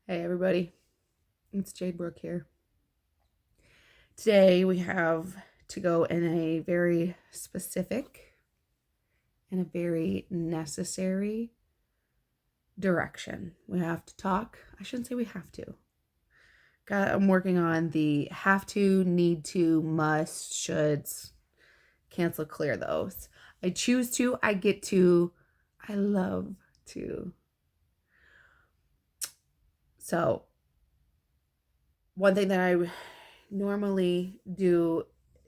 Hey everybody, it's Jade Brooke here. Today we have to go in a very specific and a very necessary direction. We have to talk. I shouldn't say we have to. I'm working on the have to, need to, must, shoulds. Cancel, clear those. I choose to, I get to, I love to. So, one thing that I normally do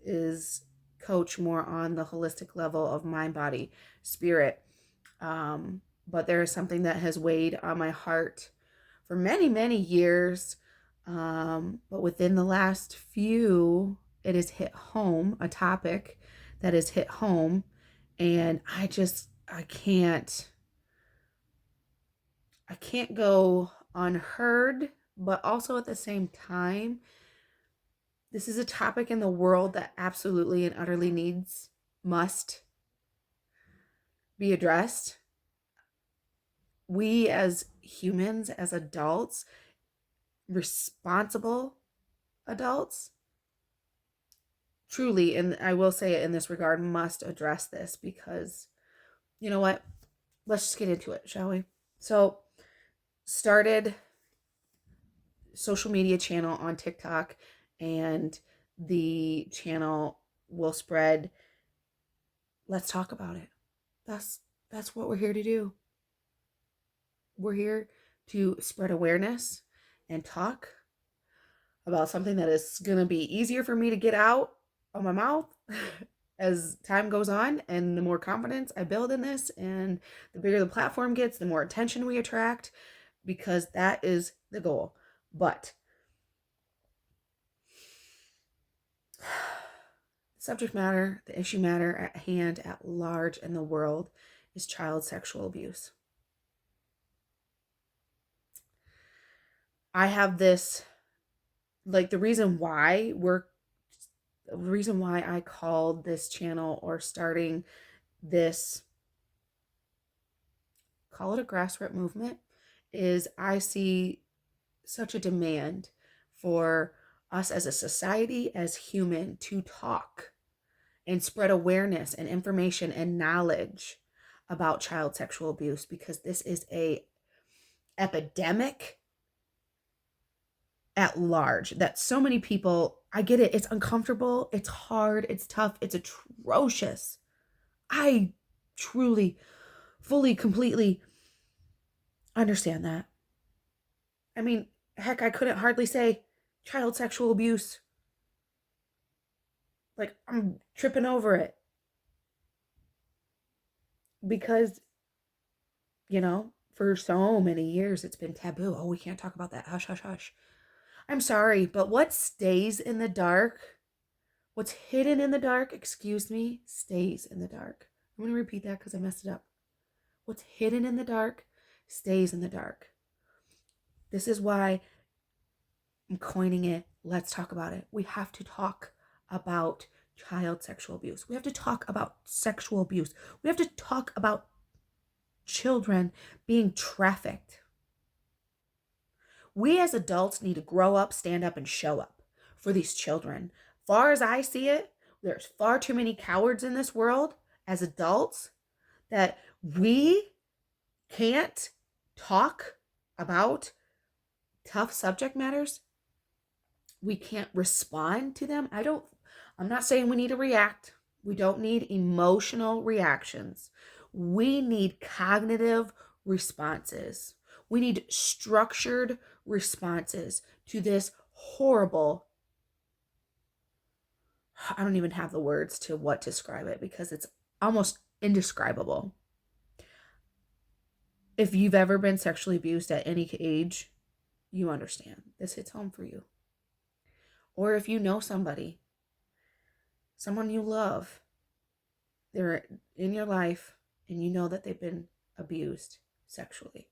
is coach more on the holistic level of mind, body, spirit. But there is something that has weighed on my heart for many, many years. But within the last few, it has hit home, a topic that has hit home. And I can't go unheard, but also at the same time, this is a topic in the world that absolutely and utterly must be addressed. We as humans, as adults, responsible adults, truly, and I will say it in this regard, must address this because, you know what? Let's just get into it, shall we? So, started social media channel on TikTok, and the channel will spread. Let's talk about it. That's what we're here to do. We're here to spread awareness and talk about something that is going to be easier for me to get out of my mouth as time goes on, and the more confidence I build in this and the bigger the platform gets, the more attention we attract, because that is the goal. But subject matter, the issue matter at hand, at large in the world, is child sexual abuse. I have this, like, the reason why I called this channel, or starting this, call it a grassroots movement, is I see such a demand for us as a society, as human, to talk and spread awareness and information and knowledge about child sexual abuse, because this is a epidemic at large that so many people, I get it, it's uncomfortable, it's hard, it's tough, it's atrocious. I truly, fully, completely understand that. I mean, heck, I couldn't hardly say child sexual abuse. Like, I'm tripping over it because, for so many years it's been taboo. Oh, we can't talk about that. Hush, hush, hush. I'm sorry, but what stays in the dark, what's hidden in the dark, stays in the dark. I'm going to repeat that because I messed it up. What's hidden in the dark stays in the dark. This is why I'm coining it. Let's talk about it. We have to talk about child sexual abuse. We have to talk about sexual abuse. We have to talk about children being trafficked. We as adults need to grow up, stand up, and show up for these children. Far as I see it, there's far too many cowards in this world as adults that we can't talk about tough subject matters. We can't respond to them. I'm not saying we need to react. We don't need emotional reactions. We need cognitive responses. We need structured responses to this horrible, I don't even have the words to what to describe it because it's almost indescribable. If you've ever been sexually abused at any age, you understand. This hits home for you. Or if you know somebody, someone you love, they're in your life and you know that they've been abused sexually,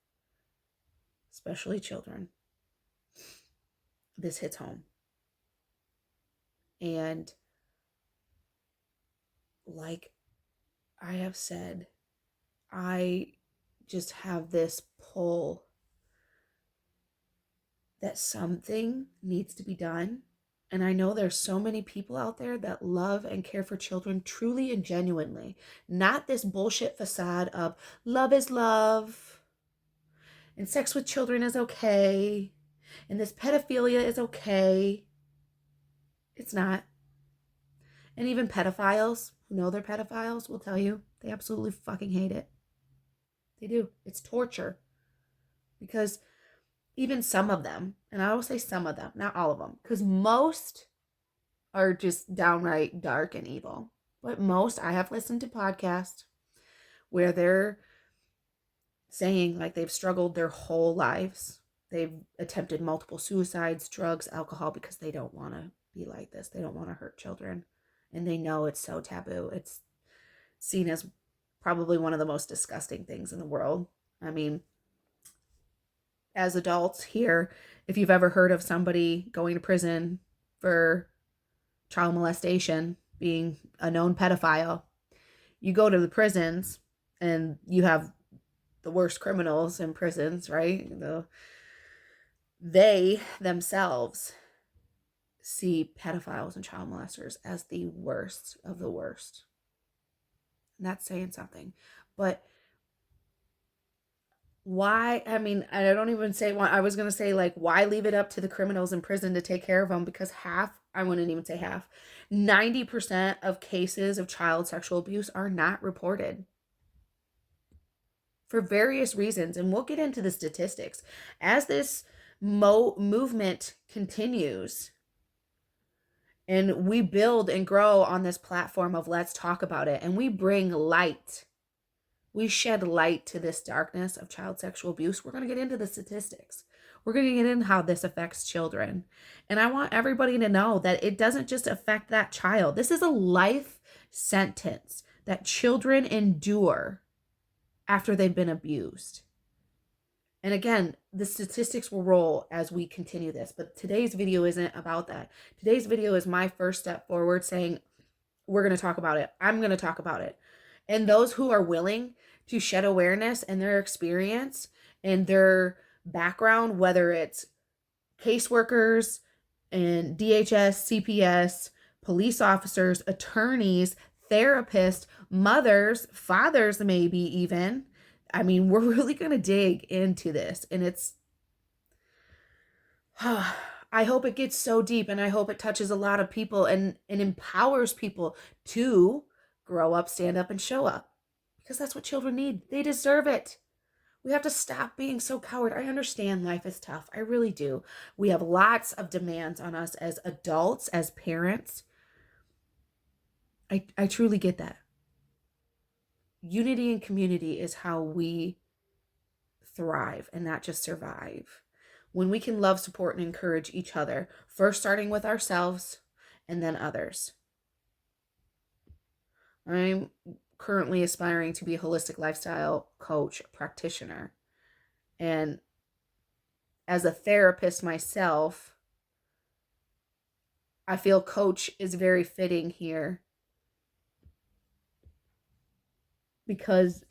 especially children, this hits home. And like I have said, I just have this pull that something needs to be done. And I know there's so many people out there that love and care for children truly and genuinely. Not this bullshit facade of love is love and sex with children is okay and this pedophilia is okay. It's not. And even pedophiles who know they're pedophiles will tell you they absolutely fucking hate it. They do. It's torture. Because even some of them, and I will say some of them, not all of them, because most are just downright dark and evil. But most, I have listened to podcasts where they're saying like they've struggled their whole lives. They've attempted multiple suicides, drugs, alcohol, because they don't want to be like this. They don't want to hurt children. And they know it's so taboo. It's seen as probably one of the most disgusting things in the world. I mean, as adults here, if you've ever heard of somebody going to prison for child molestation, being a known pedophile, you go to the prisons and you have the worst criminals in prisons, right? They themselves see pedophiles and child molesters as the worst of the worst. And that's saying something. But why? I mean, I don't even say why. I was going to say, like, why leave it up to the criminals in prison to take care of them? Because I wouldn't even say half, 90% of cases of child sexual abuse are not reported for various reasons. And we'll get into the statistics. As this movement continues and we build and grow on this platform of let's talk about it, and we bring light, we shed light to this darkness of child sexual abuse, we're going to get into the statistics. We're going to get into how this affects children. And I want everybody to know that it doesn't just affect that child. This is a life sentence that children endure after they've been abused. And again, the statistics will roll as we continue this, but today's video isn't about that. Today's video is my first step forward saying, we're going to talk about it. I'm going to talk about it. And those who are willing to shed awareness and their experience and their background, whether it's caseworkers and DHS, CPS, police officers, attorneys, therapists, mothers, fathers, maybe even. I mean, we're really going to dig into this, and it's, I hope it gets so deep, and I hope it touches a lot of people and empowers people to grow up, stand up, and show up, because that's what children need. They deserve it. We have to stop being so coward. I understand life is tough. I really do. We have lots of demands on us as adults, as parents. I truly get that. Unity and community is how we thrive and not just survive. When we can love, support, and encourage each other, first starting with ourselves and then others. I'm currently aspiring to be a holistic lifestyle coach, practitioner. And as a therapist myself, I feel coach is very fitting here because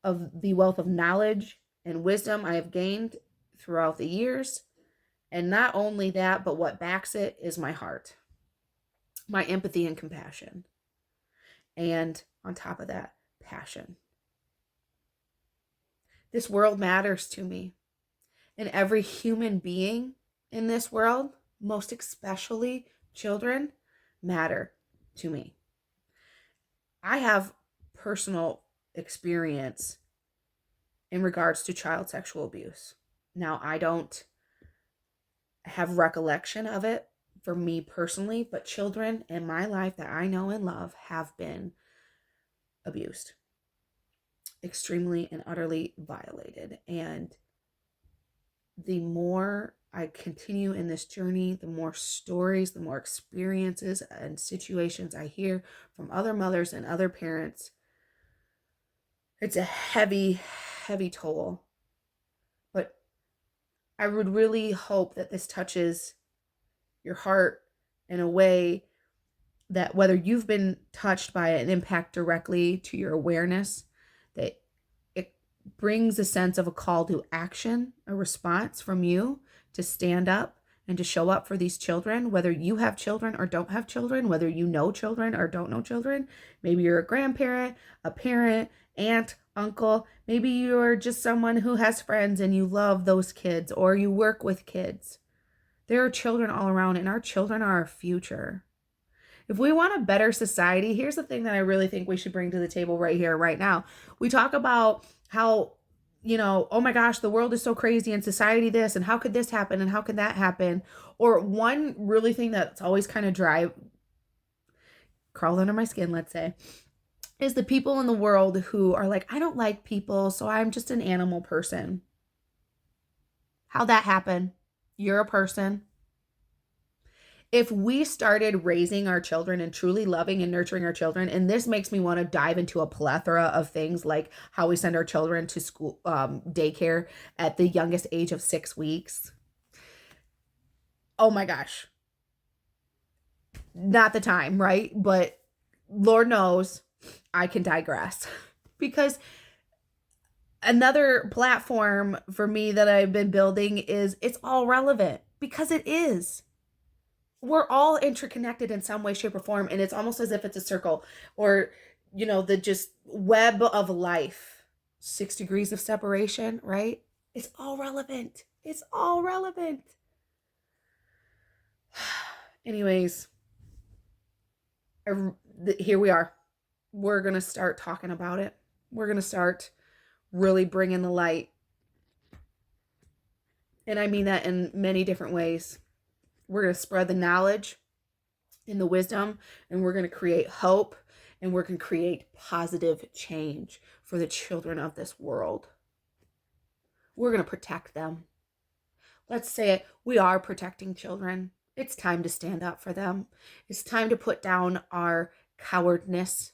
of the wealth of knowledge and wisdom I have gained throughout the years. And not only that, but what backs it is my heart, my empathy and compassion. And on top of that, passion. This world matters to me. And every human being in this world, most especially children, matter to me. I have personal experience in regards to child sexual abuse. Now, I don't have recollection of it for me personally, but children in my life that I know and love have been abused, extremely and utterly violated. And the more I continue in this journey, the more stories, the more experiences and situations I hear from other mothers and other parents. It's a heavy, heavy toll. But I would really hope that this touches your heart in a way that whether you've been touched by an impact directly to your awareness, that it brings a sense of a call to action, a response from you to stand up and to show up for these children, whether you have children or don't have children, whether you know children or don't know children. Maybe you're a grandparent, a parent, aunt, uncle. Maybe you're just someone who has friends and you love those kids, or you work with kids. There are children all around, and our children are our future. If we want a better society, here's the thing that I really think we should bring to the table right here, right now. We talk about how, oh my gosh, the world is so crazy and society this, and how could this happen and how could that happen? Or one really thing that's always kind of crawled under my skin, let's say, is the people in the world who are like, I don't like people, so I'm just an animal person. How'd that happen? You're a person. If we started raising our children and truly loving and nurturing our children, and this makes me want to dive into a plethora of things, like how we send our children to school, daycare at the youngest age of 6 weeks. Oh my gosh. Not the time, right? But Lord knows I can digress. Because another platform for me that I've been building is it's all relevant, because it is. We're all interconnected in some way, shape, or form. And it's almost as if it's a circle, or, the just web of life. 6 degrees of separation, right? It's all relevant. It's all relevant. Anyways, here we are. We're going to start talking about it. We're going to start really bringing the light. And I mean that in many different ways. We're going to spread the knowledge and the wisdom, and we're going to create hope, and we're going to create positive change for the children of this world. We're going to protect them. Let's say it. We are protecting children. It's time to stand up for them. It's time to put down our cowardness.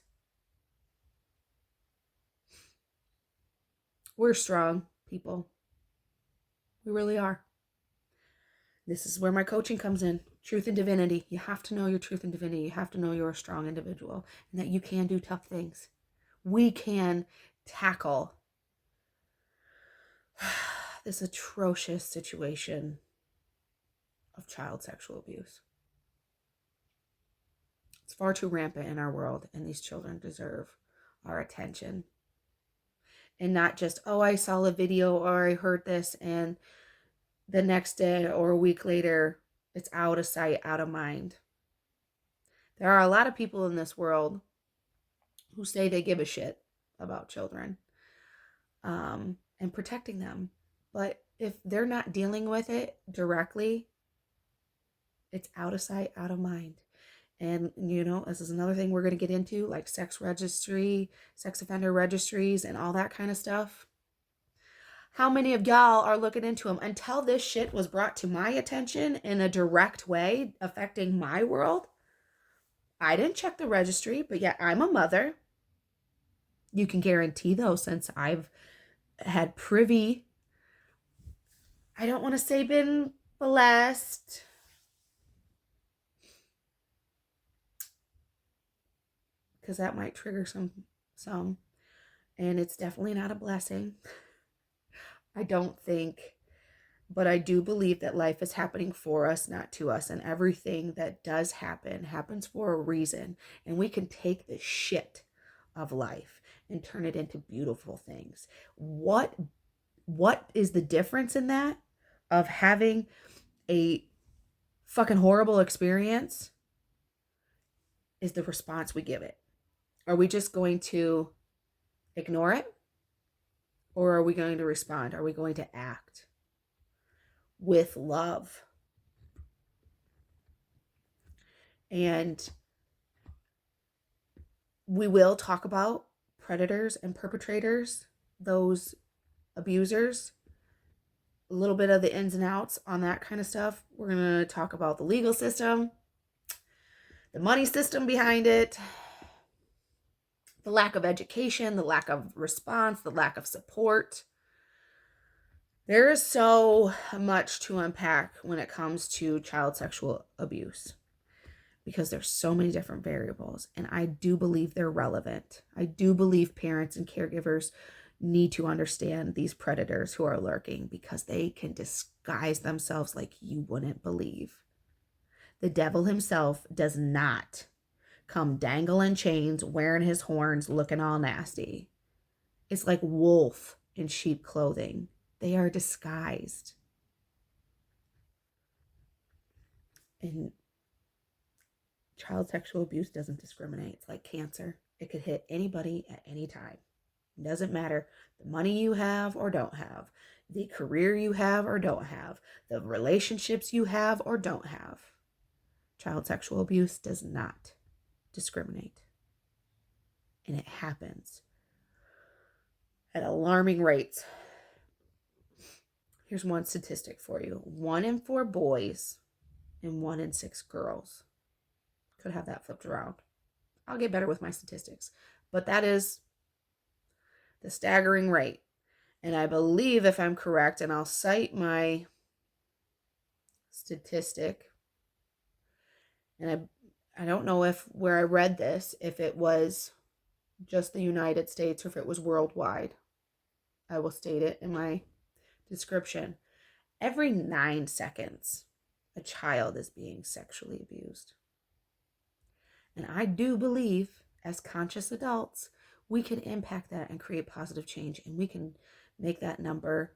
We're strong people. We really are. This is where my coaching comes in. Truth and divinity. You have to know your truth and divinity. You have to know you're a strong individual and that you can do tough things. We can tackle this atrocious situation of child sexual abuse. It's far too rampant in our world, and these children deserve our attention. And not just, oh, I saw a video or I heard this, and the next day or a week later, it's out of sight, out of mind. There are a lot of people in this world who say they give a shit about children and protecting them. But if they're not dealing with it directly, it's out of sight, out of mind. And, this is another thing we're going to get into, like sex offender registries, and all that kind of stuff. How many of y'all are looking into them? Until this shit was brought to my attention in a direct way affecting my world, I didn't check the registry, but yet I'm a mother. You can guarantee, though, since I've had privy, I don't want to say been blessed, because that might trigger some, and it's definitely not a blessing. I don't think, but I do believe that life is happening for us, not to us. And everything that does happen happens for a reason. And we can take the shit of life and turn it into beautiful things. What is the difference in that of having a fucking horrible experience? Is the response we give it. Are we just going to ignore it? Or are we going to respond? Are we going to act with love? And we will talk about predators and perpetrators, those abusers, a little bit of the ins and outs on that kind of stuff. We're going to talk about the legal system, the money system behind it, the lack of education, the lack of response, the lack of support. There is so much to unpack when it comes to child sexual abuse, because there's so many different variables, and I do believe they're relevant. I do believe parents and caregivers need to understand these predators who are lurking, because they can disguise themselves like you wouldn't believe. The devil himself does not come dangling chains, wearing his horns, looking all nasty. It's like wolf in sheep clothing. They are disguised. And child sexual abuse doesn't discriminate. It's like cancer. It could hit anybody at any time. It doesn't matter the money you have or don't have, the career you have or don't have, the relationships you have or don't have. Child sexual abuse does not discriminate. And it happens at alarming rates. Here's one statistic for you. 1 in 4 boys and 1 in 6 girls. Could have that flipped around. I'll get better with my statistics. But that is the staggering rate. And I believe, if I'm correct, and I'll cite my statistic, and I don't know if where I read this, if it was just the United States or if it was worldwide. I will state it in my description. Every 9 seconds, a child is being sexually abused. And I do believe, as conscious adults, we can impact that and create positive change, and we can make that number.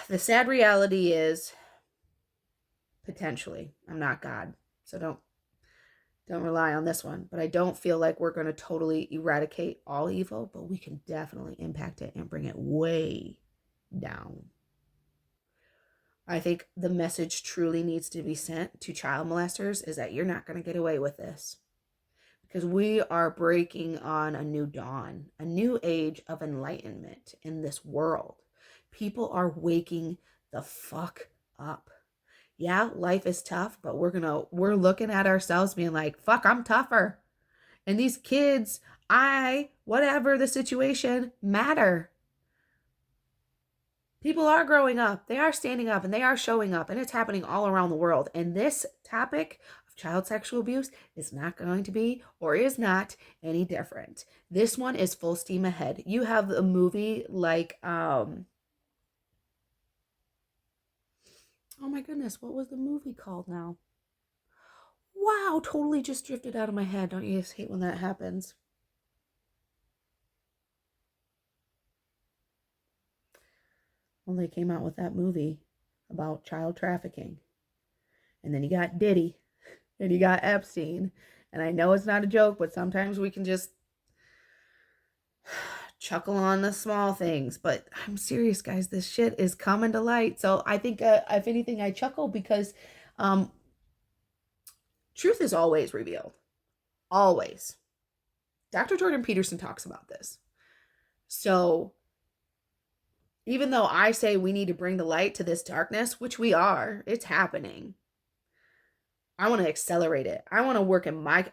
The sad reality is, potentially, I'm not God, so don't rely on this one, but I don't feel like we're going to totally eradicate all evil, but we can definitely impact it and bring it way down. I think the message truly needs to be sent to child molesters is that you're not going to get away with this, because we are breaking on a new dawn, a new age of enlightenment in this world. People are waking the fuck up. Yeah, life is tough, but we're looking at ourselves being like, fuck, I'm tougher. And these kids, whatever the situation, matter. People are growing up, they are standing up, and they are showing up, and it's happening all around the world. And this topic of child sexual abuse is not going to be, or is not, any different. This one is full steam ahead. You have a movie like, oh my goodness, what was the movie called now? Wow, totally just drifted out of my head. Don't you just hate when that happens? Well, they came out with that movie about child trafficking. And then you got Diddy, and you got Epstein. And I know it's not a joke, but sometimes we can just chuckle on the small things. But I'm serious, guys. This shit is coming to light. So I think, if anything, I chuckle because truth is always revealed. Always. Dr. Jordan Peterson talks about this. So even though I say we need to bring the light to this darkness, which we are, it's happening, I want to accelerate it. I want to work in I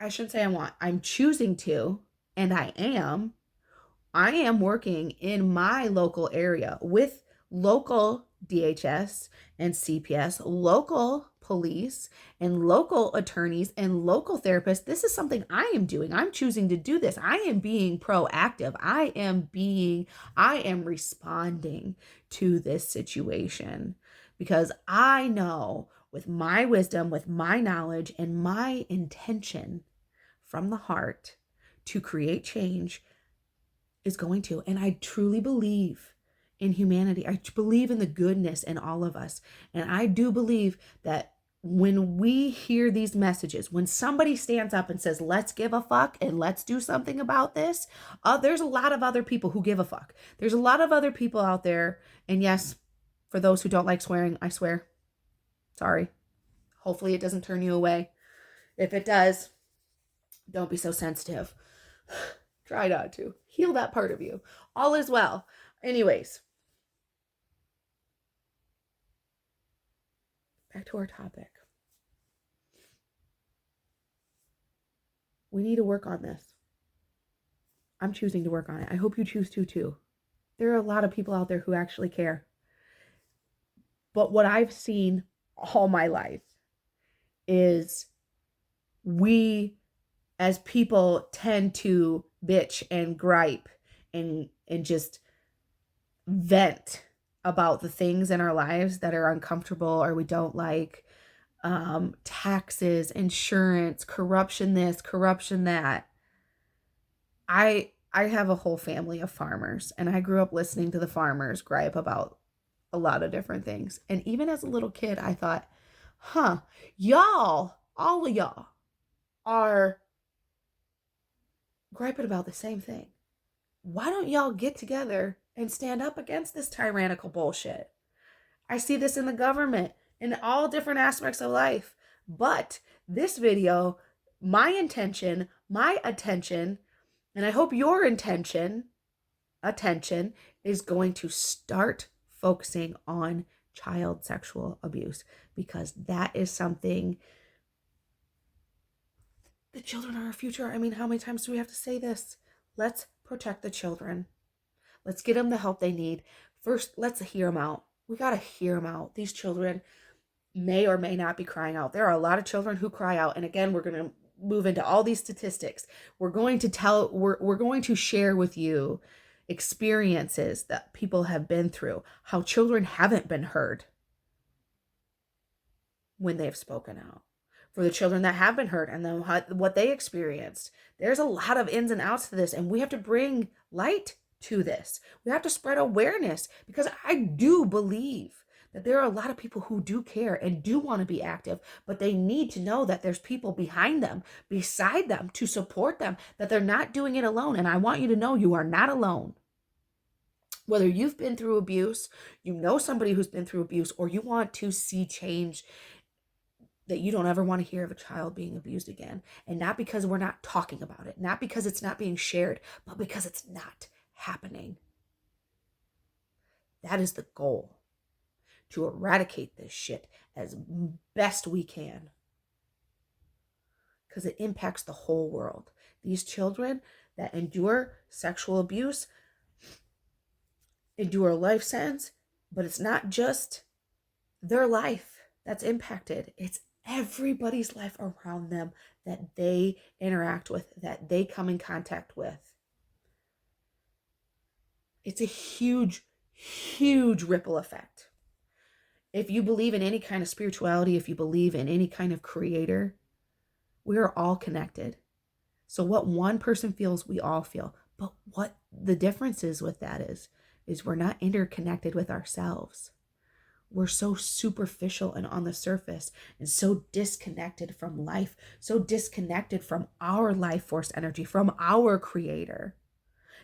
shouldn't say I'm choosing to, and I am working in my local area with local DHS and CPS, local police and local attorneys and local therapists. This is something I am doing. I'm choosing to do this. I am being proactive. I am responding to this situation because I know, with my wisdom, with my knowledge, and my intention from the heart to create change is going to. And I truly believe in humanity. I believe in the goodness in all of us. And I do believe that when we hear these messages, when somebody stands up and says, let's give a fuck and let's do something about this, there's a lot of other people who give a fuck. There's a lot of other people out there. And yes, for those who don't like swearing, I swear. Sorry. Hopefully it doesn't turn you away. If it does, don't be so sensitive. Try not to. Heal that part of you. All is well. Anyways, back to our topic. We need to work on this. I'm choosing to work on it. I hope you choose to too. There are a lot of people out there who actually care. But what I've seen all my life is we as people tend to bitch and gripe and just vent about the things in our lives that are uncomfortable or we don't like. Taxes, insurance, corruption, this, corruption, that. I have a whole family of farmers, and I grew up listening to the farmers gripe about a lot of different things. And even as a little kid, I thought, huh, y'all, all of y'all are griping about the same thing. Why don't y'all get together and stand up against this tyrannical bullshit? I see this in the government, in all different aspects of life. But this video, my intention, my attention, and I hope your attention is going to start focusing on child sexual abuse, because that is something. The children are our future. I mean, how many times do we have to say this? Let's protect the children. Let's get them the help they need. First, let's hear them out. We got to hear them out. These children may or may not be crying out. There are a lot of children who cry out. And again, we're going to move into all these statistics. We're going to share with you experiences that people have been through, how children haven't been heard when they've spoken out. For the children that have been hurt and then what they experienced. There's a lot of ins and outs to this, and we have to bring light to this. We have to spread awareness, because I do believe that there are a lot of people who do care and do want to be active, but they need to know that there's people behind them, beside them, to support them, that they're not doing it alone. And I want you to know you are not alone. Whether you've been through abuse, you know somebody who's been through abuse, or you want to see change, that you don't ever want to hear of a child being abused again. And not because we're not talking about it, not because it's not being shared, but because it's not happening. That is the goal, to eradicate this shit as best we can, because it impacts the whole world. These children that endure sexual abuse endure a life sentence, but it's not just their life that's impacted. It's everybody's life around them that they interact with, that they come in contact with. It's a huge, huge ripple effect. If you believe in any kind of spirituality, if you believe in any kind of creator, we are all connected. So what one person feels, we all feel. But what the difference is with that is we're not interconnected with ourselves. We're so superficial and on the surface, and so disconnected from life, so disconnected from our life force energy, from our creator.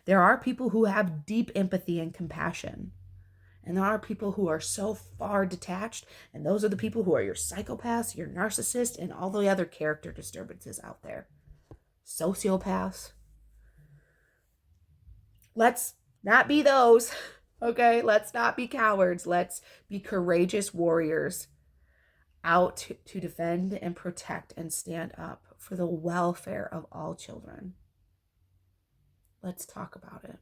There are people who have deep empathy and compassion, and there are people who are so far detached, and those are the people who are your psychopaths, your narcissists, and all the other character disturbances out there. Sociopaths. Let's not be those. Okay, let's not be cowards. Let's be courageous warriors out to defend and protect and stand up for the welfare of all children. Let's talk about it.